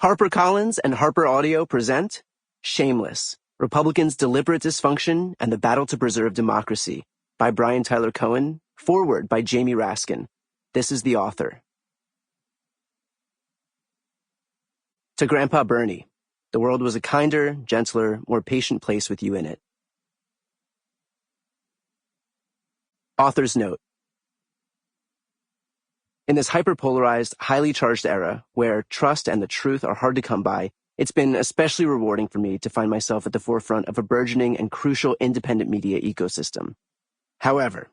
HarperCollins and Harper Audio present Shameless, Republicans' Deliberate Dysfunction and the Battle to Preserve Democracy by Brian Tyler Cohen, foreword by Jamie Raskin. This is the author. To Grandpa Bernie, the world was a kinder, gentler, more patient place with you in it. Author's note. In this hyperpolarized, highly charged era, where trust and the truth are hard to come by, it's been especially rewarding for me to find myself at the forefront of a burgeoning and crucial independent media ecosystem. However,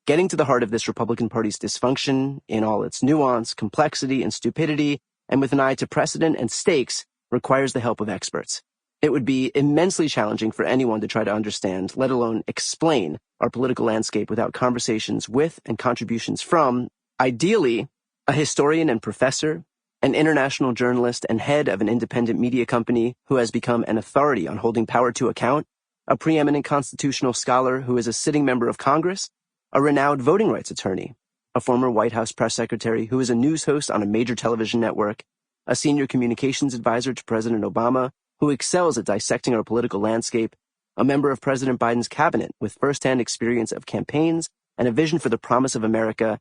getting to the heart of this Republican Party's dysfunction, in all its nuance, complexity, and stupidity, and with an eye to precedent and stakes, requires the help of experts. It would be immensely challenging for anyone to try to understand, let alone explain, our political landscape without conversations with and contributions from, ideally, a historian and professor, an international journalist and head of an independent media company who has become an authority on holding power to account, a preeminent constitutional scholar who is a sitting member of Congress, a renowned voting rights attorney, a former White House press secretary who is a news host on a major television network, a senior communications advisor to President Obama who excels at dissecting our political landscape, a member of President Biden's cabinet with firsthand experience of campaigns and a vision for the promise of America,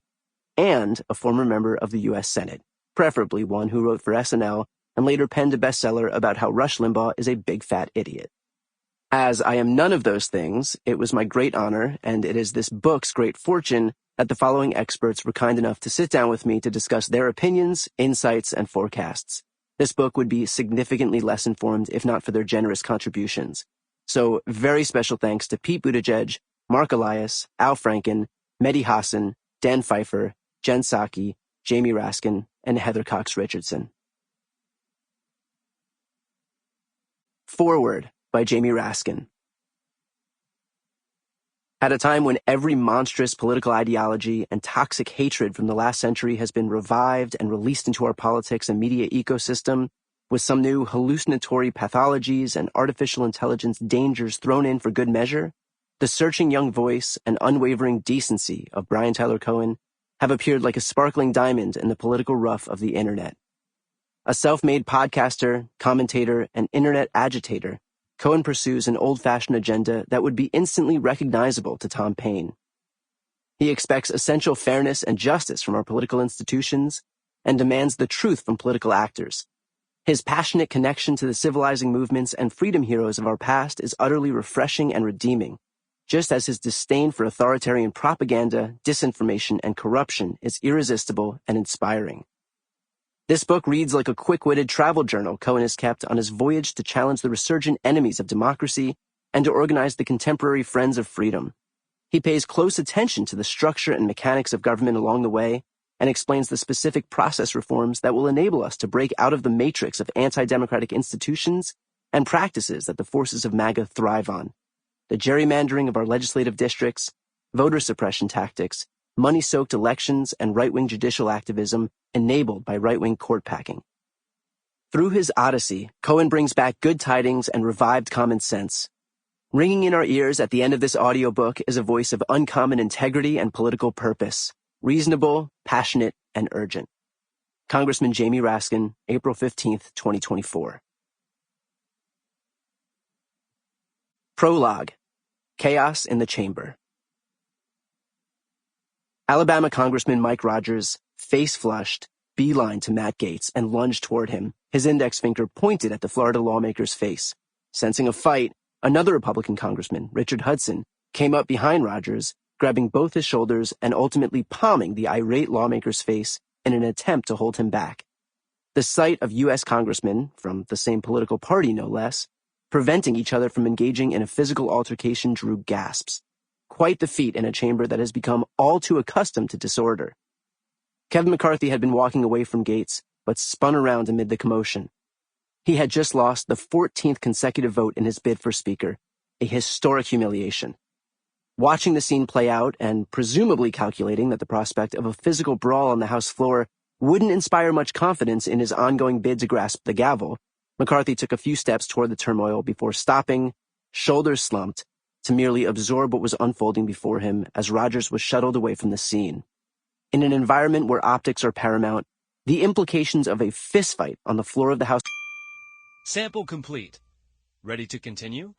and a former member of the U.S. Senate, preferably one who wrote for SNL and later penned a bestseller about how Rush Limbaugh is a big fat idiot. As I am none of those things, it was my great honor, and it is this book's great fortune, that the following experts were kind enough to sit down with me to discuss their opinions, insights, and forecasts. This book would be significantly less informed if not for their generous contributions. So, very special thanks to Pete Buttigieg, Mark Elias, Al Franken, Mehdi Hasan, Dan Pfeiffer, Jen Psaki, Jamie Raskin, and Heather Cox Richardson. Foreword by Jamie Raskin. At a time when every monstrous political ideology and toxic hatred from the last century has been revived and released into our politics and media ecosystem, with some new hallucinatory pathologies and artificial intelligence dangers thrown in for good measure, the searching young voice and unwavering decency of Brian Tyler Cohen have appeared like a sparkling diamond in the political rough of the internet. A self-made podcaster, commentator, and internet agitator, Cohen pursues an old-fashioned agenda that would be instantly recognizable to Tom Paine. He expects essential fairness and justice from our political institutions and demands the truth from political actors. His passionate connection to the civilizing movements and freedom heroes of our past is utterly refreshing and redeeming, just as his disdain for authoritarian propaganda, disinformation, and corruption is irresistible and inspiring. This book reads like a quick-witted travel journal Cohen has kept on his voyage to challenge the resurgent enemies of democracy and to organize the contemporary friends of freedom. He pays close attention to the structure and mechanics of government along the way and explains the specific process reforms that will enable us to break out of the matrix of anti-democratic institutions and practices that the forces of MAGA thrive on. The gerrymandering of our legislative districts, voter suppression tactics, money-soaked elections, and right-wing judicial activism enabled by right-wing court packing. Through his odyssey, Cohen brings back good tidings and revived common sense. Ringing in our ears at the end of this audiobook is a voice of uncommon integrity and political purpose, reasonable, passionate, and urgent. Congressman Jamie Raskin, April 15th, 2024. Prologue. Chaos in the Chamber. Alabama Congressman Mike Rogers, face flushed, beelined to Matt Gaetz and lunged toward him, his index finger pointed at the Florida lawmaker's face. Sensing a fight, another Republican congressman, Richard Hudson, came up behind Rogers, grabbing both his shoulders and ultimately palming the irate lawmaker's face in an attempt to hold him back. The sight of U.S. congressmen, from the same political party no less, preventing each other from engaging in a physical altercation drew gasps. Quite the feat in a chamber that has become all too accustomed to disorder. Kevin McCarthy had been walking away from Gaetz, but spun around amid the commotion. He had just lost the 14th consecutive vote in his bid for Speaker, a historic humiliation. Watching the scene play out and presumably calculating that the prospect of a physical brawl on the House floor wouldn't inspire much confidence in his ongoing bid to grasp the gavel, McCarthy took a few steps toward the turmoil before stopping, shoulders slumped, to merely absorb what was unfolding before him as Rogers was shuttled away from the scene. In an environment where optics are paramount, The implications of a fistfight on the floor of the House. Sample complete. Ready to continue?